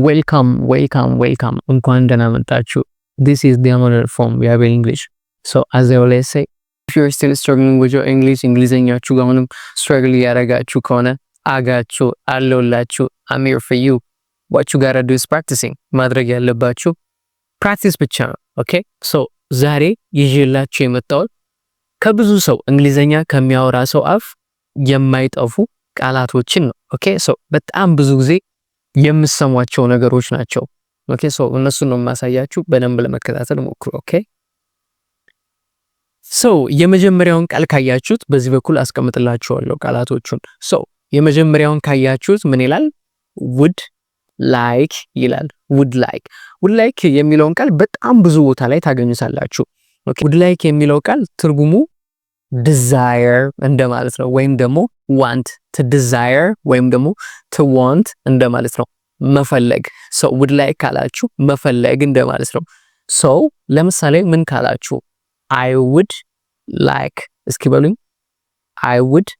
welcome እንኳን ደህና መጣችሁ this is the Amanuel from we have English so as I always say if you're still struggling with your እንግሊዘኛችሁ አሁንም struggle ያረጋችሁ ከሆነ አጋችሁ አለውላችሁ I'm here for you what you gotta do is practicing ማድረግ ያለባችሁ practice ብቻ ነው okay so ዛሬ ይዤላችሁ የመጣሁት ከብዙ ሰው እንግሊዘኛ ከሚያወራ ሰው አፍ የማይጠፉ ቃላቶችን ነው okay so በጣም ብዙ ጊዜ የምሰሟቸው ነገሮች ናቸው ኦኬ ሶ እነሱን ነው ማሳያችሁ በደንብ ለመከታተል ሞክሩ ኦኬ ሶ የመጀመሪያውን ቃል ካያችሁት በዚህ በኩል አስቀምጥላችኋለሁ ቃላቶቹን ሶ የመጀመሪያውን ካያችሁት ምን ይላል would like ይላል would like የሚለውን ቃል በጣም ብዙ ቦታ ላይ ታገኙታላችሁ ኦኬ would like የሚለው ቃል ትርጉሙ desire እንደማለት ነው ወይም ደግሞ want to desire ወይም ደግሞ to want እንደማለት ነው መፈለግ so would like ካላችሁ መፈለግ እንደማለት ነው so ለምሳሌ ምን ካላችሁ I would like እስኪ በሉኝ I would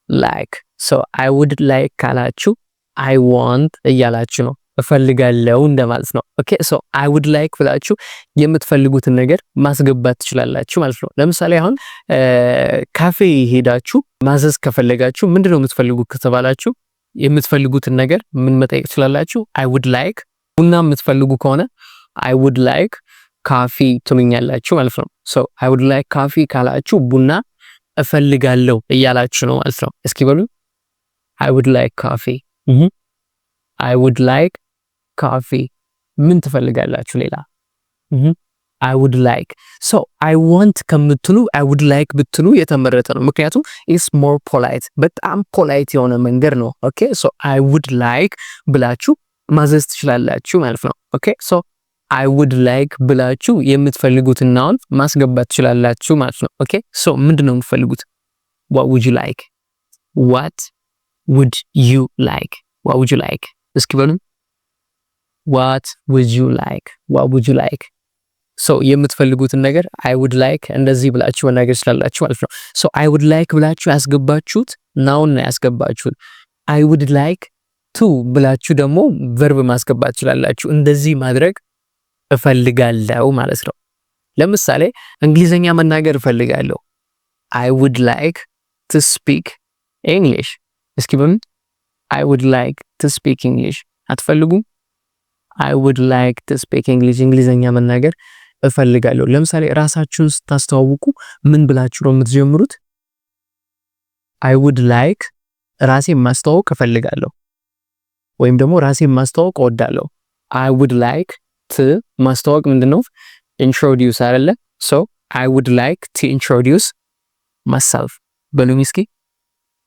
like so I would like ካላችሁ I want እያላችሁ ነው እፈልጋለሁ እንደማለት ነው ኦኬ ሶ I would like ብላችሁ የምትፈልጉትን ነገር ማስገባት ትችላላችሁ ማለት ነው ለምሳሌ አሁን ካፌ ሄዳችሁ ማዘዝ ከፈለጋችሁ ምንድነው የምትፈልጉት ከተባላችሁ የምትፈልጉትን ነገር ምን መጠየቅ ትችላላችሁ I would like ቡና የምትፈልጉ ከሆነ I would like coffee ትሉኛላችሁ ማለት ነው so I would like coffee ካላችሁ ቡና እፈልጋለሁ እያላችሁ ነው ማለት ነው እስኪ በሉ I would like coffee I would like coffee ምን ትፈልጋላችሁ ሌላ I would like so I want ከምትሉ I would like ብትሉ የተመረጠ ነው ምክንያቱም it's more polite በጣም polite የሆነ መንገድ ነው okay so I would like ብላችሁ ማዘዝ ትችላላችሁ ማለት ነው okay so I would like ብላችሁ የምትፈልጉትን ናውን ማስገባት ትችላላችሁ ማለት ነው okay so ምንድነው የምትፈልጉት what would you like what would you like what would you like እስኪ በሉ what would you like so የምትፈልጉትን ነገር I would like እንደዚህ ብላችሁ መናገር ትችላላችሁ ማለት ነው so I would like ብላችሁ ያስገባችሁት ናውን ነው ያስገባችሁት I would like to ብላችሁ ደግሞ verb ማስገባት ትችላላችሁ እንደዚህ ማድረግ እፈልጋለሁ ማለት ነው ለምሳሌ እንግሊዘኛ መናገር እፈልጋለሁ I would like to speak English እስኪ በሉ I would like to speak English አትፈልጉም I would like to speak English እንግሊዘኛ መናገር እፈልጋለሁ ለምሳሌ ራሳችሁን ስታስተዋውቁ ምን ብላችሁ ነው የምትጀምሩት I would like ራሴን ማስተዋወቅ እፈልጋለሁ ወይም ደግሞ ራሴን ማስተዋወቅ እወዳለሁ I would like to ማስተዋወቅ ምንድነው introduce አይደለ so I would like to introduce myself በሉኝ እስኪ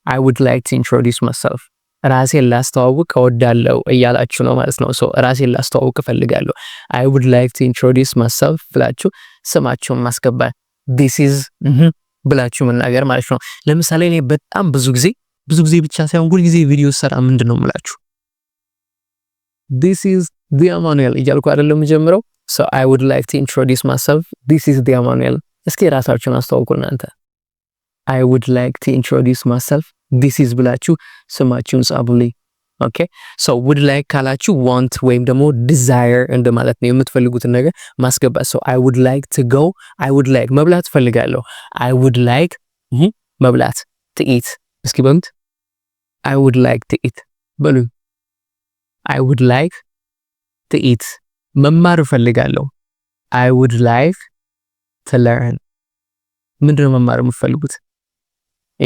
I would like to introduce myself ራሴን ላስተዋውቅ እወዳለሁ እያላችሁ ነው ማለት ነው so ራሴን ላስተዋውቅ እፈልጋለሁ I would like to introduce myself ብላችሁ ስማችሁን ማስገባት this is ብላችሁ መናገር ማለት ነው ለምሳሌ እኔ በጣም ብዙ ጊዜ ብቻ ሳይሆን ሁሉ ጊዜ ቪዲዮ ሰራ ምንድነው የምላችሁ this is the Amanuel እያልኩ አይደለም የምጀምረው so I would like to introduce myself this is the Amanuel እስኪ ራሳችሁን አስተዋውቁ እናንተ I would like to introduce myself this is ብላችሁ ስማችሁን ጻፉልኝ okay so would like ካላችሁ want ወይም ደግሞ desire እንደማለት ነው የምትፈልጉትን ነገር ማስገባት so I would like to go I would like መብላት ፈልጋለሁ I would like መብላት to eat እስኪ በሉት I would like to eat በሉ I would like to eat መማር ፈልጋለሁ I would like to learn ምንድነው መማር የምትፈልጉት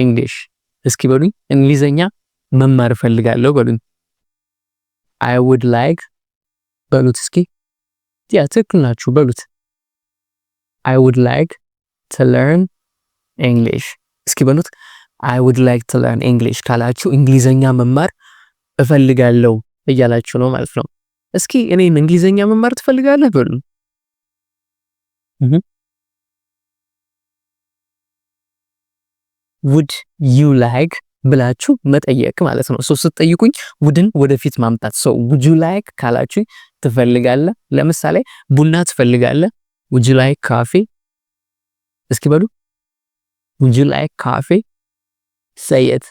English እስኪ በሉኝ እንግሊዘኛ መማር ፈልጋለሁ በሉኝ I would like በሉት እስኪ ያ ትክክል ናችሁ በሉት I would like to learn English እስኪ በሉት I would like to learn English ካላችሁ እንግሊዘኛ መማር እፈልጋለሁ እያላችሁ ነው ማለት ነው እስኪ እኔን እንግሊዘኛ መማር ትፈልጋለህ በሉኝ would you like ብላችሁ መጠየቅ ማለት ነው ሶ ስትጠይቁኝ ውድን ወደፊት ማምጣት ሶ would you like ካላችሁ ትፈልጋለህ ለምሳሌ ቡና ትፈልጋለህ would you like coffee እስኪ በሉ would you like coffee say it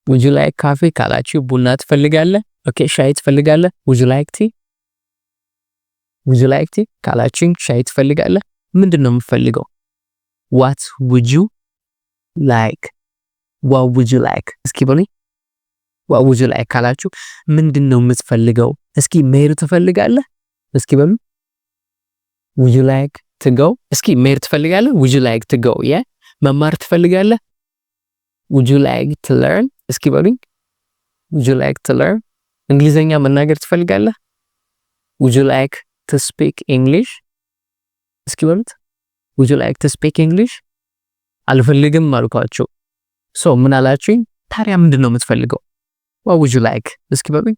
would you like coffee ካላችሁ ቡና ትፈልጋለህ? ኦኬ ሻይ ትፈልጋለህ? would you like tea? would you like tea ካላችሁ ሻይ ትፈልጋለህ? ምንድነው የምትፈልገው? what would you like? what would you like? እስኪ በሉኝ። what would you like ካላችሁ ምንድነው የምትፈልገው? እስኪ መሄድ ትፈልጋለህ? እስኪ በሉኝ። would you like to go? እስኪ መሄድ ትፈልጋለህ? would you like to go? yeah መማር ትፈልጋለህ? would you like to learn? እስኪ በሉኝ። would you like to learn? እንግሊዘኛ መናገር ትፈልጋለህ? would you like to speak English? እስኪ በሉት። would you like to speak English? አልፈልግም አልኳችሁ። ሶ ምን አላችሁኝ? ታዲያ ምንድነው የምትፈልገው? what would you like? እስኪ በሉኝ።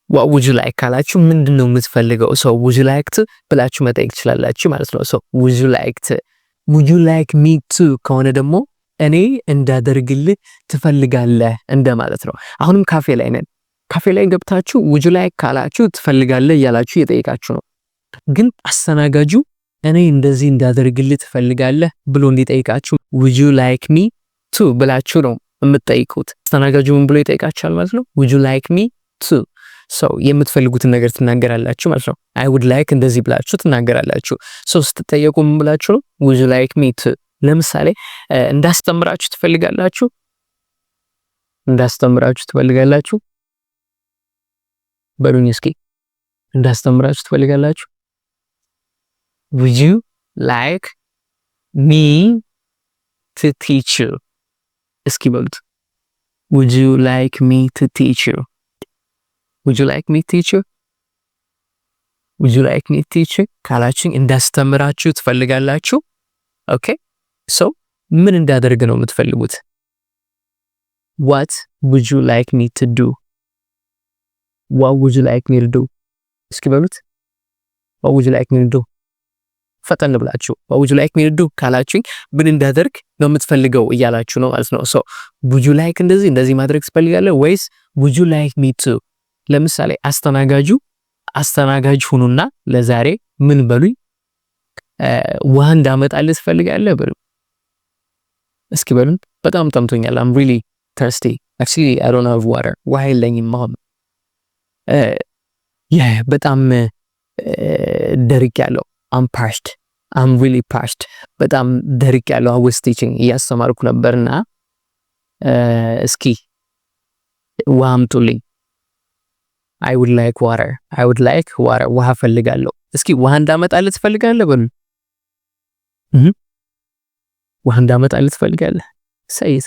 what would you like ካላችሁ ምንድነው የምትፈልገው? ሶ would you like to ብላችሁ መጠየቅ ትችላላችሁ ማለት ነው። ሶ would you like to would you like me to ከሆነ ደግሞ እኔ እንዳደርግልህ ትፈልጋለህ እንደማለት ነው። አሁንም ካፌ ላይ ነን። ካፌ ላይ ገብታችሁ would you like ካላችሁ ትፈልጋለህ እያላችሁ እየጠየቃችሁ ነው። ግን አስተናጋጁ እኔ እንደዚህ እንዳደርግልህ ትፈልጋለህ ብሎ እንዲጠይቃችሁ would you like me to ብላችሁ ነው የምትጠይቁት። አስተናጋጁ ምን ብሎ ይጠይቃችኋል ማለት ነው? would you like me to so የምትፈልጉትን ነገር ትናገራላችሁ ማለት ነው። I would like እንደዚህ ብላችሁ ትናገራላችሁ። so ስትጠየቁ ምን ብላችሁ ነው? would you like me to ለምሳሌ እንዳስተምራችሁ ትፈልጋላችሁ? እንዳስተምራችሁ ትፈልጋላችሁ? በሉኝ እስኪ እንዳስተምራችሁ ትፈልጋላችሁ? would you like me to teach you? እስኪ በሉት። would you like me to teach you? would you like me to teach you? would you like me to teach you ካላችሁ እንዳስተምራችሁ ትፈልጋላችሁ? ኦኬ ሶ ምን እንዳደርግ ነው የምትፈልጉት? what would you like me to do? what would you like me to do? እስኪ በሉት። what would you like me to do? ፈጠን ብላችሁ what would you like me to do ካላችሁኝ ምን እንዳደርግ ነው የምትፈልገው እያላችሁ ነው ማለት ነው። ሶ would you like እንደዚህ ማድረግ ትፈልጋለህ ወይስ would you like me to? ለምሳሌ አስተናጋጅ ሁኑና ለዛሬ ምን በሉኝ? ውሃ እንዳመጣልህ ትፈልጋለህ በሉ። እስኪ በሉን። በጣም ጠምቶኛል። I'm really thirsty. Actually I don't have water. ውሃ የለኝም አሁን። በጣም ደርቄያለሁ። I'm parched. I'm really parched. በጣም ደርቄያለሁ። I was teaching እያስተማርኩ ነበርና እስኪ ውሃ አምጡልኝ። I would like water. I would like water. ውሃ ፈልጋለሁ። እስኪ ውሃ እንዳመጣልህ ትፈልጋለህ በሉ። ውሃ እንዳመጣልህ ትፈልጋለህ? ሰይት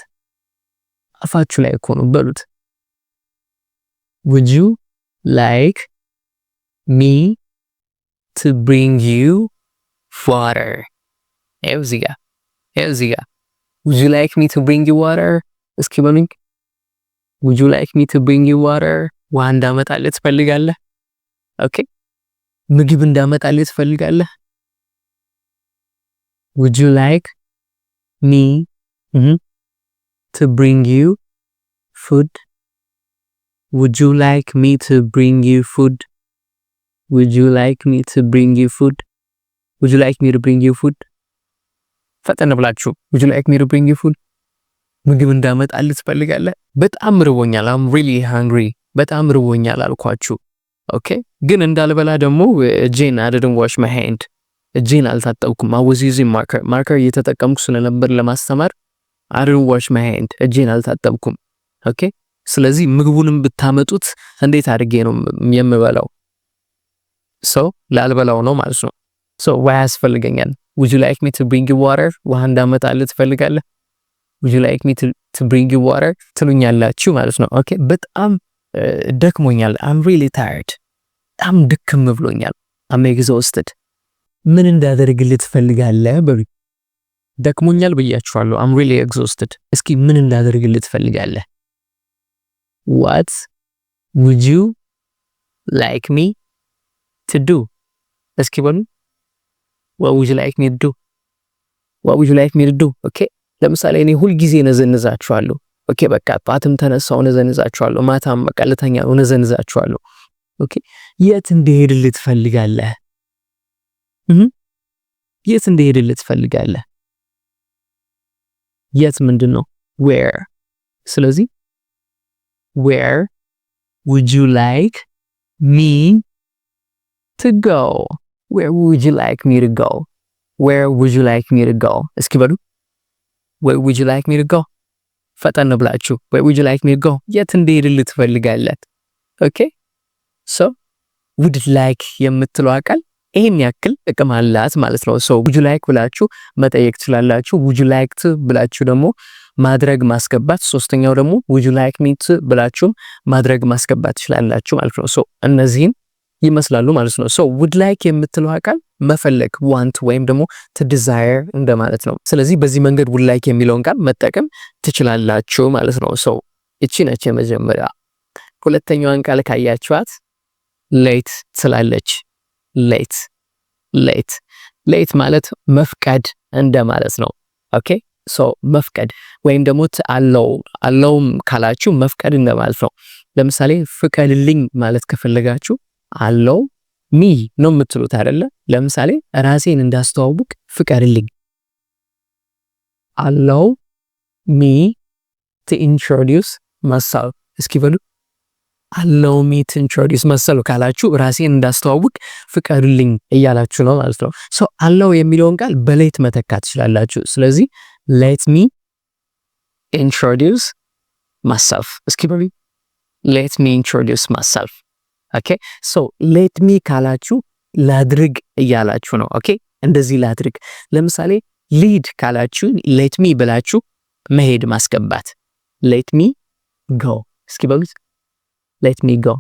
አፋችሁ ላይ እኮ ነው በሉት። would you like me to bring you water? እዚህ ጋር would you like me to bring you water? እስኪ በሉኝ። would you like me to bring you water? ውሃ እንዳመጣልህ ትፈልጋለህ? ኦኬ ምግብ እንዳመጣልህ ትፈልጋለህ? would you like me to bring you food? would you like me to bring you food? would you like me to bring you food? would you like me to bring you food? ፈጠን ብላችሁ would you like me to bring you food? ምግብ እንዳመጣልህ ትፈልጋለህ? በጣም ርቦኛል። I'm really hungry. በጣም ርቦኛል አልኳችሁ። ኦኬ ግን እንዳልበላ ደግሞ እጄን I didn't wash my hand. እጄን አልታጠብኩም። I was using marker እየተጠቀምኩ ስለነበር ለማስተማር I didn't wash my hand. እጄን አልታጠብኩም። ኦኬ ስለዚህ ምግቡንም ብታመጡት እንዴት አድርጌ ነው የምበላው? ላልበላው ነው ማለት ነው። ውሃ ያስፈልገኛል። would you like me to bring you water? ውሃ እንዳመጣልህ ትፈልጋለህ? would you like me to bring you water ትሉኛላችሁ ማለት ነው። ኦኬ በጣም ደክሞኛል። I'm really tired. በጣም ድክም ብሎኛል። I'm exhausted. ምን እንዳደርግልህ ትፈልጋለህ በሉ። ደክሞኛል ብያችኋለሁ። I'm really exhausted. እስኪ ምን እንዳደርግልህ ትፈልጋለህ? what would you like me to do? እስኪ በሉ። what would you like me to do? what would you like me to do? ኦኬ ለምሳሌ እኔ ሁል ጊዜ ነዘንዛችኋለሁ። ኦኬ በቃ ጧትም ተነሳው ነዘንዛችኋለሁ፣ ማታም በቃ ለተኛው ነዘንዛችኋለሁ። ኦኬ የት እንደሄድልህ ትፈልጋለህ? የት እንደሄድልህ ትፈልጋለህ? የት ምንድነው? where ስለዚህ where would you like me to go? Where would you like me to go? Where would you like me to go? እስኪ በሉ where would you like me to go? ፈጠን ብላችሁ where would you like me to go? የት እንድሄድልህ ትፈልጋለህ? ኦኬ so would like የምትለው ቃል ይሄን ያክል ጥቅም አላት ማለት ነው። so would you like ብላችሁ መጠየቅ ትችላላችሁ። would you like to ብላችሁ ደግሞ ማድረግ ማስገባት፣ ሶስተኛው ደግሞ would you like me to ብላችሁ ማድረግ ማስገባት ትችላላችሁ ማለት ነው። so እነዚህን ይመስላሉ ማለት ነው። so would like የምትለው ቃል መፈለግ want ወይም ደግሞ to desire እንደማለት ነው። ስለዚህ በዚህ መንገድ would like የሚለውን ቃል መጠቀም ትችላላችሁ ማለት ነው። so እቺ ነች የመጀመሪያ። ሁለተኛዋን ቃል ካያችኋት late ትላለች። late ማለት መፍቀድ እንደማለት ነው። ኦኬ ሶ መፍቀድ ወይም ደግሞ አለውም ካላችሁ መፍቀድ እንደማለት ነው። ለምሳሌ ፍቀድልኝ ማለት ከፈለጋችሁ አለው ሚ ነው የምትሉት አይደለ? ለምሳሌ ራሴን እንዳስተዋውቅ ፍቀድልኝ። አለው ሚ to introduce myself። እስኪ በሉ allow me to introduce myself ካላችሁ ራሴን እንዳስተዋውቅ ፍቀዱልኝ እያላችሁ ነው ማለት ነው። so allow የሚለውን ቃል በሌት መተካት ትችላላችሁ። ስለዚህ let me introduce myself። እስኪ በሉ let me introduce myself። ኦኬ so let me ካላችሁ ላድርግ እያላችሁ ነው። ኦኬ እንደዚህ ላድርግ። ለምሳሌ lead ካላችሁ let me ብላችሁ መሄድ ማስገባት let me go። እስኪ በሉ let me go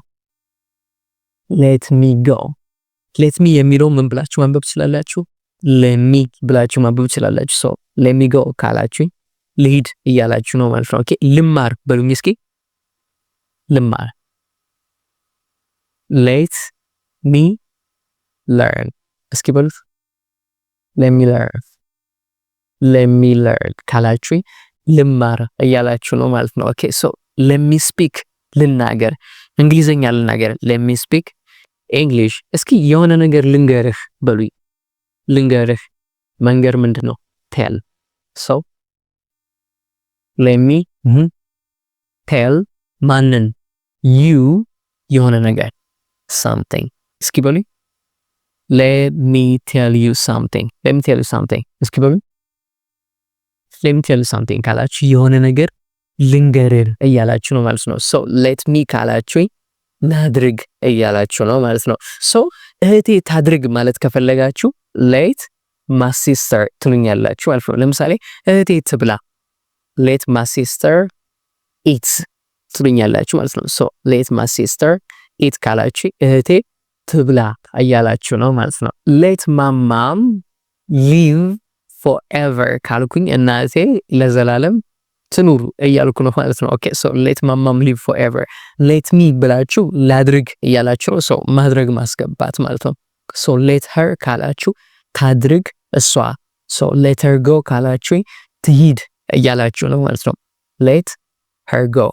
let me የሚለው ምን ብላችሁ ማንበብ ትችላላችሁ? let me ብላችሁ ማንበብ ትችላላችሁ። so let me go ካላችሁ ልሂድ እያላችሁ ነው ማለት ነው። ኦኬ ልማር በሉኝ እስኪ ልማር። let me learn እስኪ በሉት let me learn ካላችሁ ልማር እያላችሁ ነው ማለት ነው። ኦኬ so let me speak ልናገር፣ እንግሊዘኛ ልናገር let me speak English። እስኪ የሆነ ነገር ልንገርህ በሉኝ። ልንገርህ መንገር ምንድነው? tell so let me tell ማንን? you የሆነ ነገር something። እስኪ በሉኝ let me tell you something እስኪ በሉኝ let me tell you something ካላችሁ የሆነ ነገር ልንገርህ እያላችሁ ነው ማለት ነው። so let me ካላችሁ ናድርግ እያላችሁ ነው ማለት ነው። so እህቴ ታድርግ ማለት ከፈለጋችሁ let my sister ትሉኛላችሁ ማለት ነው። ለምሳሌ እህቴ ትብላ let my sister eat ትሉኛላችሁ ማለት ነው። so let my sister eat ካላችሁ እህቴ ትብላ እያላችሁ ነው ማለት ነው። let my mom live forever ካልኩኝ እናቴ ለዘላለም ትኑር እያልኩ ነው ማለት ነው። ኦኬ so let my mom live forever let me ብላችሁ ላድርግ እያላችሁ ነው። so ማድረግ ማስገባት ማለት ነው። so let her ካላችሁ ታድርግ እሷ። so let her go ካላችሁ ትሂድ እያላችሁ ነው ማለት ነው። let her go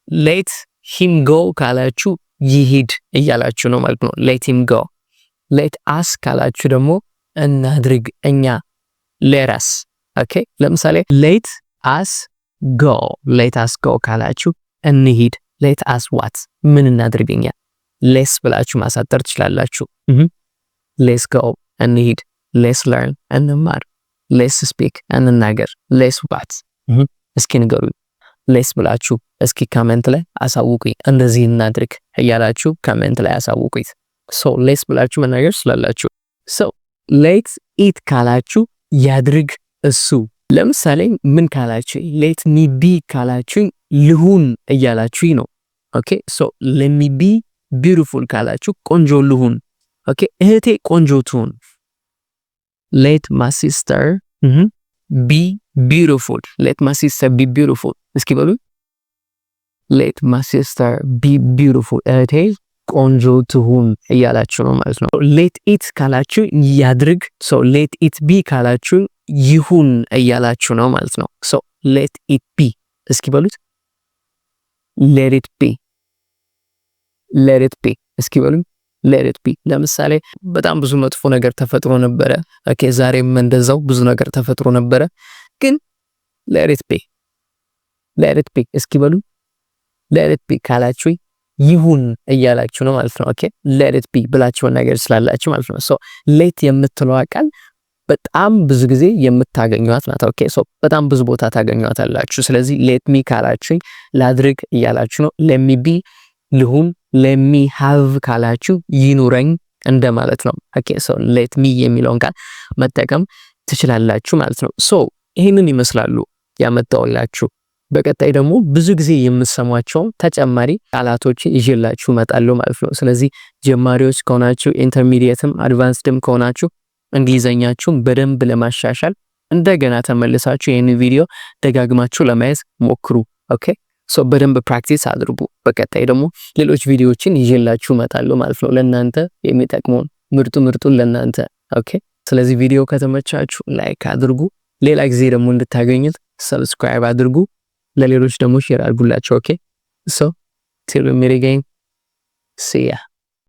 let him go ካላችሁ ይሂድ እያላችሁ ነው ማለት ነው። let him go let us ካላችሁ ደግሞ እናድርግ እኛ let us። ኦኬ ለምሳሌ let us go ካላችሁ እንሂድ let us what ምን እናድርግኛ let's ብላችሁ ማሳጠር ትችላላችሁ። let's go እንሂድ let's learn እንማር let's speak እንናገር let's what እስኪ ንገሩኝ let's ብላችሁ እስኪ ኮሜንት ላይ አሳውቁኝ። እንደዚህ እናድርግ እያላችሁ ኮሜንት ላይ አሳውቁኝ። so let's ብላችሁ መናገር ትችላላችሁ። so let's eat ካላችሁ ያድርግ እሱ። ለምሳሌ ምን ካላችሁ let me be ካላችሁ ልሁን እያላችሁ ነው። ኦኬ so let me be beautiful ካላችሁ ቆንጆ ልሁን። ኦኬ እህቴ ቆንጆ ትሁን let my sister be beautiful እስኪ በሉ let my sister be beautiful እህቴ ቆንጆ ትሁን እያላችሁ ነው ማለት ነው። let it ካላችሁ ያድርግ so let it be ካላችሁ ይሁን እያላችሁ ነው ማለት ነው። so let it be እስኪ በሉት let it be እስኪ በሉኝ let it be። ለምሳሌ በጣም ብዙ መጥፎ ነገር ተፈጥሮ ነበረ። ኦኬ ዛሬም እንደዛው ብዙ ነገር ተፈጥሮ ነበረ፣ ግን let it be let it be እስኪ በሉ let it be ካላችሁ ይሁን እያላችሁ ነው ማለት ነው። ኦኬ let it be ብላችሁ ነገር ስላላችሁ ማለት ነው። ሶ let የምትለዋ ቃል በጣም ብዙ ጊዜ የምታገኙት ናት። ኦኬ ሶ በጣም ብዙ ቦታ ታገኙታላችሁ። ስለዚህ let me ካላችሁ ላድርግ እያላችሁ ነው። let me be ልሁን፣ let me have ካላችሁ ይኑረኝ እንደማለት ነው። ኦኬ ሶ let me የሚለውን ቃል መጠቀም ትችላላችሁ ማለት ነው። ሶ ይሄንን ይመስላሉ ያመጣውላችሁ። በቀጣይ ደግሞ ብዙ ጊዜ የምትሰሟቸው ተጨማሪ ቃላቶችን ይዤላችሁ እመጣለሁ ማለት ነው። ስለዚህ ጀማሪዎች ከሆናችሁ ኢንተርሚዲየትም አድቫንስድም ከሆናችሁ እንግሊዘኛችሁን በደንብ ለማሻሻል እንደገና ተመልሳችሁ ይሄን ቪዲዮ ደጋግማችሁ ለማየት ሞክሩ። ኦኬ ሶ በደንብ ፕራክቲስ አድርጉ። በቀጣይ ደግሞ ሌሎች ቪዲዮዎችን ይዤላችሁ እመጣለሁ ማለት ነው። ለናንተ የሚጠቅመውን ምርጡን ለናንተ። ኦኬ ስለዚህ ቪዲዮ ከተመቻችሁ ላይክ አድርጉ። ሌላ ጊዜ ደግሞ እንድታገኙት ሰብስክራይብ አድርጉ። ለሌሎች ደግሞ ሼር አድርጉላችሁ። ኦኬ ሶ till we meet again, see ya.